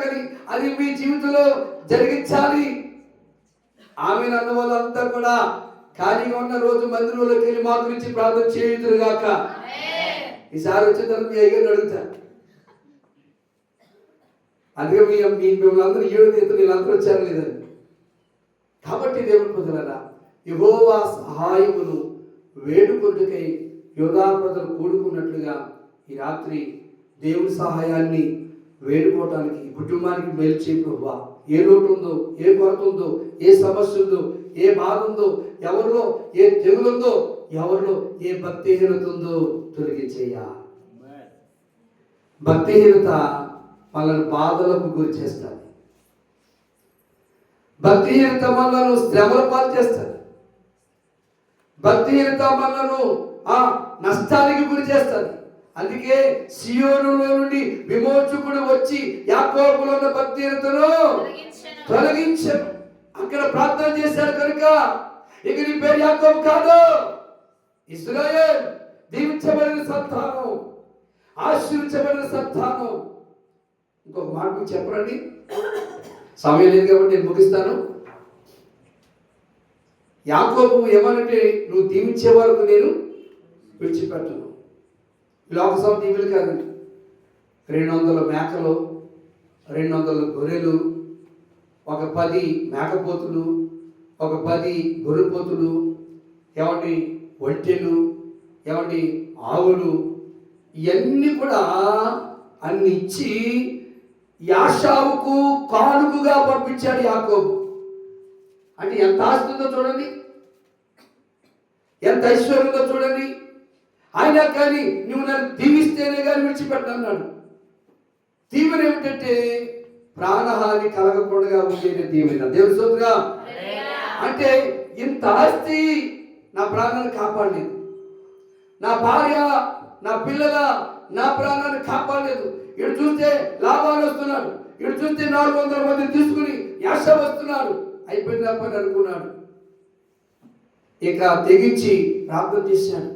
జరగాలి, అది మీ జీవితంలో జరిగించాలి. ఆమె అన్న వాళ్ళంతా కూడా ఖాళీగా ఉన్న రోజు మందిరంలోకి వెళ్ళి మా గురించి ప్రార్థన చేయుదురుగాక. ఈసారి వచ్చిన తర్వాత మీ అయ్యగారిని అడుగుతా. అందుకే మిమ్మల్ని అందరూ ఏడు తీర్థం వీళ్ళందరూ వచ్చారు లేదండి. కాబట్టి దేవుని ప్రజలారా, యెహోవా సహాయమును వేడుకొనుటకై యోధా ప్రజలు కూడుకున్నట్లుగా ఈ రాత్రి దేవుని సహాయాన్ని వేడుకోవటానికి కుటుంబానికి మేలు చేయి ప్రభువా. ఏ లోటు ఉందో, ఏ కొరత ఉందో, ఏ సమస్య ఉందో, ఏ బాధ ఉందో, ఎవరిలో ఏ తెగులు ఉందో, ఎవరిలో ఏ భక్తిహీనత ఉందో తొలగించేయ్యా. భక్తిహీనత మనల్ని బాధలకు గురి చేస్తుంది. భక్తిహీనత మనలను శ్రమల పాలు చేస్తుంది. భక్తిహీనత మనలను నష్టానికి గురి చేస్తుంది. అందుకే సియోనులో నుండి విమోచకుడు వచ్చి యాకోబులో ఉన్న భక్తిహీనతను తొలగించను. అక్కడ ప్రార్థన చేశాడు కనుక ఇక నీ పేరు యాకోబు కాదు, ఇశ్రాయేల్, దీవించబడిన సంతానం, ఆశీర్వదించబడిన సంతానం. ఇంకొక మాట మీకు చెప్పరండి, సమయం లేదు కాబట్టి నేను ముగిస్తాను. యాకోబు ఏమనంటే, నువ్వు దీవించే వరకు నేను విడిచిపెట్టను. లోకసభ దీవులు కాదండి, 200 మేకలు, 200 గొర్రెలు, ఒక 10 మేకపోతులు, ఒక 10 గొర్రెపోతులు, ఏమండి ఒంటెలు, ఏమండి ఆవులు, ఇవన్నీ కూడా అన్ని ఇచ్చి యాషావుకు కానుకగా పంపించాడు యాకోబు. అంటే ఎంత ఆస్తి ఉందో చూడండి, ఎంత ఐశ్వర్యం ఉందో చూడండి. అయినా కానీ నువ్వు నన్ను దీవిస్తేనే కానీ విడిచిపెట్టన్నాడు. దీవెన ఏమిటంటే ప్రాణహాని కలగకుండా ఉండేది దీవెన. దేవుని స్తోత్రం. అంటే ఇంత ఆస్తి నా ప్రాణాన్ని కాపాడలేదు, నా భార్య, నా పిల్లల, నా ప్రాణాన్ని కాపాడలేదు. ఇటు చూస్తే లాభాలు వస్తున్నాడు, ఇటు చూస్తే 400 మంది తీసుకుని యాష వస్తున్నాడు, అయిపోయింది తప్పని అనుకున్నాడు. ఇక తెగించి ప్రార్థన చేశాడు,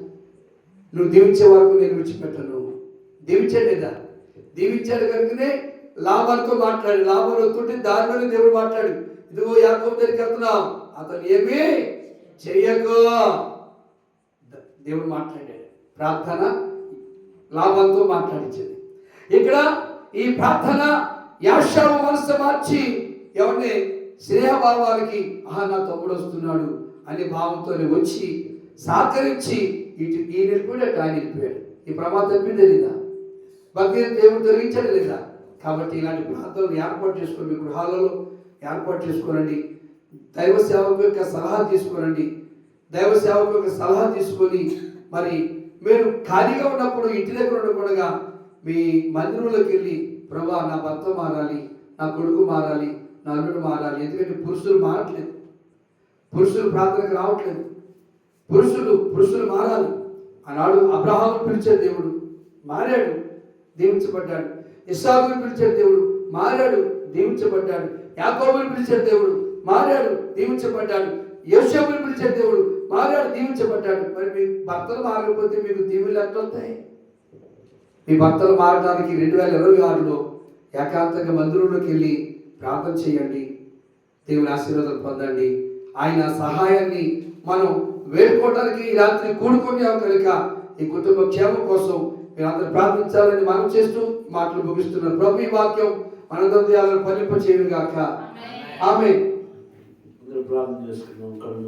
నువ్వు దీవించే వరకు నేను విడిచిపెట్టను. దీవించాడు లేదా? దీవించాడు కనుకనే లాభాలతో మాట్లాడి, లాభాలు వస్తుంటే దారిలోనే దేవుడు మాట్లాడు, ఇదిగో యాకోబు దగ్గరికి వెళ్తున్నావు, అతను ఏమీ చెయ్యకు. దేవుడు మాట్లాడాడు. ప్రార్థన లాభంతో మాట్లాడించింది. ఇక్కడ ఈ ప్రార్థన యాషావు మనసు మార్చి ఎవరిని స్నేహభావాలకి నా తమ్ముడు వస్తున్నాడు అనే భావంతో వచ్చి సహకరించి ఇటు ఈ నిలిపోయాడు, ఆయన నిలిపోయాడు. ఈ ప్రమాదం తప్పిందే లేదా? భక్తి దేవుడు తొలగించడం లేదా? కాబట్టి ఇలాంటి ప్రాంతాలను ఏర్పాటు చేసుకొని మీ గృహాలలో ఏర్పాటు చేసుకోనండి. దైవ సేవకు యొక్క సలహా తీసుకోనండి. దైవ సేవకు యొక్క సలహా తీసుకొని మరి మీరు ఖాళీగా ఉన్నప్పుడు ఇంటి దగ్గర ఉండకుండా మీ మందిరంలోకి వెళ్ళి, ప్రభా నా భర్త మారాలి, నా కొడుకు మారాలి, నా అల్లుడు మారాలి. ఎందుకంటే పురుషులు మారట్లేదు, పురుషులు ప్రార్థనకు రావట్లేదు. పురుషులు మారాలి. ఆనాడు అబ్రహాము పిలిచే దేవుడు మారాడు, దీవించబడ్డాడు. ఇస్సాకును పిలిచే దేవుడు మారాడు, దీవించబడ్డాడు. యాకోబును పిలిచే దేవుడు మారాడు, దీవించబడ్డాడు. యోసేపును పిలిచే దేవుడు మారాడు, దీవించబడ్డాడు. మరి మీ భర్తలు మారకపోతే మీకు దీవులు ఎట్లవుతాయి? మీ భర్తలు మారడానికి 2026లో ఏకాంతంగా మందిరంలోకి వెళ్ళి ప్రార్థన చేయండి, దేవుని ఆశీర్వాదం పొందండి. ఆయన సహాయాన్ని మనం వేడుకోవడానికి ఈ రాత్రి కూడుకున్నాం కనుక ఈ కుటుంబ క్షేమం కోసం మీరందరూ ప్రార్థించాలని మనం చేస్తూ మాటలు ముగిస్తున్నాం. ప్రభు ఈ వాక్యం మనందరి ఫలింప చేయను గాక. ఆమేన్. ప్రార్థన చేసుకున్నాం.